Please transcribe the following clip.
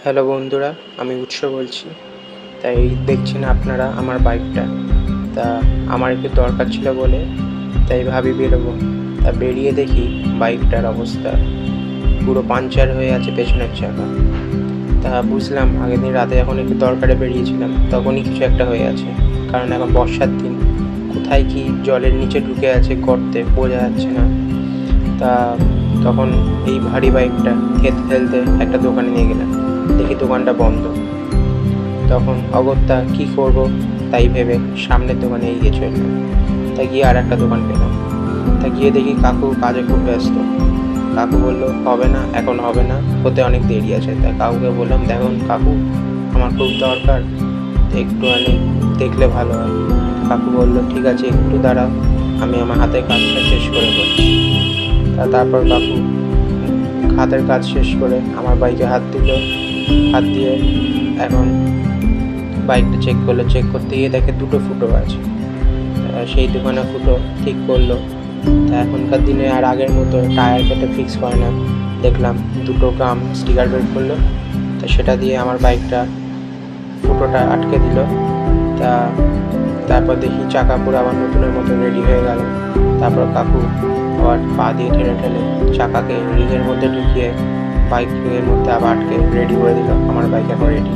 Hello বন্ধুরা, আমি উৎস বলছি। তাই দেখছেন আপনারা আমার বাইকটা। তা আমার একটু দরকার ছিল বলে তাই ভাবি বেরোবো। তা বেরিয়ে দেখি বাইকটার অবস্থা পুরো পাংচার হয়ে আছে পেছনের চাকা। তা বুঝলাম আগের দিন রাতে যখন একটু দরকারে বেরিয়েছিলাম তখনই কিছু একটা হয়ে আছে। কারণ এখন বর্ষার দিন, কোথায় কি জলের নিচে ঢুকে আছে গর্তে বোঝা যাচ্ছে না। তা তখন এই ভারী বাইকটা ঠেলতে ঠেলতে একটা দোকানে নিয়ে গেলাম, দেখি দোকানটা বন্ধ। তখন অগত্যা কী করব তাই ভেবে সামনের দোকানে এগিয়ে চললাম। তা গিয়ে আর একটা দোকান পেলাম। তা গিয়ে দেখি কাকু কাজে খুব ব্যস্ত। কাকু বললো হবে না, এখন হবে না, হতে অনেক দেরি আছে। তাই কাকুকে বললাম, দেখুন কাকু, আমার খুব দরকার, একটুখানি দেখলে ভালো হয়। কাকু বললো ঠিক আছে, একটু দাঁড়াও, আমি আমার হাতের কাজটা শেষ করে বলছি। তারপর কাকু হাতের কাজ শেষ করে আমার বাইকে হাত দিল। হাত দিয়ে এখন বাইকটা চেক করলো। চেক করতে গিয়ে দেখে দুটো ফুটো আছে। সেই দোকানে ফুটো ঠিক করলো। তা এখনকার দিনে আর আগের মতো টায়ার কেটে ফিক্স করে না, দেখলাম দুটো গাম স্টিকার বের করলো। তা সেটা দিয়ে আমার বাইকটা ফুটোটা আটকে দিল। তা তারপর দেখি চাকা পুরো আবার নতুনের মতো রেডি হয়ে গেল। তারপর কাকু আবার পা দিয়ে ঠেলে ঠেলে চাকাকে রিংয়ের মধ্যে ঢুকিয়ে বাইকের মধ্যে আবার আটকে রেডি করে দিল। আমার বাইক এখন রেডি।